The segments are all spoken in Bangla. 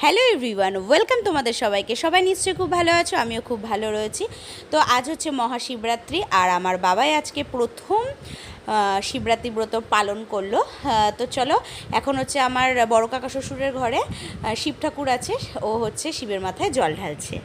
হ্যালো এভরিওয়ান, ওয়েলকাম তোমাদের সবাইকে। সবাই নিশ্চয়ই খুব ভালো আছো, আমিও খুব ভালো রয়েছি। তো আজ হচ্ছে মহাশিবরাত্রি, আর আমার বাবাই আজকে প্রথম শিবরাত্রি ব্রত পালন করলো। তো চলো, এখন হচ্ছে আমার বড় কাকা শ্বশুরের ঘরে শিব ঠাকুর আছে, ও হচ্ছে শিবের মাথায় জল ঢালছে।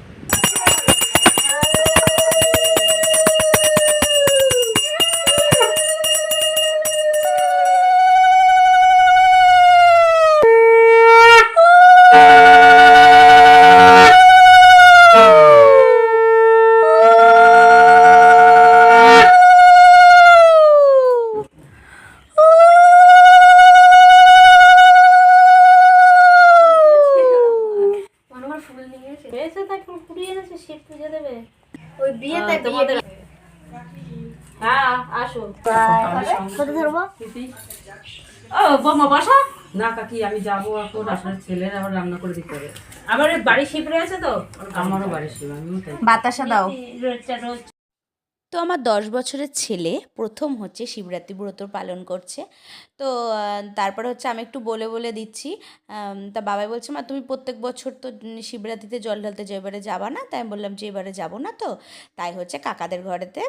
না কাকি, আমি যাবো এখন। আপনার ছেলের আবার রান্না করে দিতে হবে। আমার বাড়ি শিব রয়েছে তো, আমারও বাড়ি শিব। আমি বাতাসা দাও। তো আমার 10 বছরের ছেলে প্রথম হচ্ছে শিবরাত্রি ব্রত পালন করছে। তো তারপরে হচ্ছে আমি একটু বলে বলে দিচ্ছি। তা বাবাই বলছে, মা তুমি প্রত্যেক বছর তো শিবরাত্রিতে জল ঢালতে যাও, এবারে যাবা না? তাই আমি বললাম যে এবারে যাবো না। তো তাই হচ্ছে কাকাদের ঘরেতে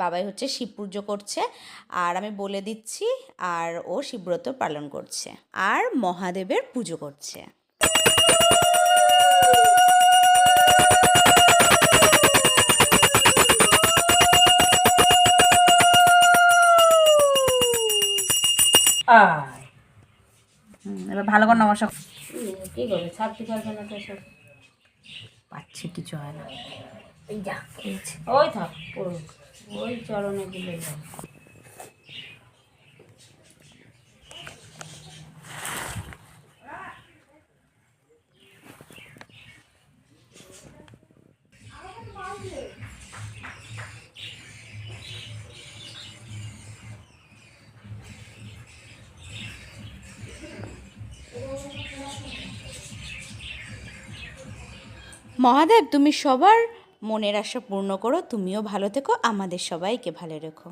বাবাই হচ্ছে শিব পুজো করছে, আর আমি বলে দিচ্ছি। আর ও শিবব্রত পালন করছে আর মহাদেবের পুজো করছে। এবার ভালো করে নমস্কার। কি করবে, ছাড়তে পারবে না তো সব। পাচ্ছে, কিছু হয় না। এই যা ওই থাক, ওই চরণে দিলে যাও। মহাদেব, তুমি সবার মনের আশা পূর্ণ করো, তুমিও ভালো থেকো, আমাদের সবাইকে ভালো রেখো।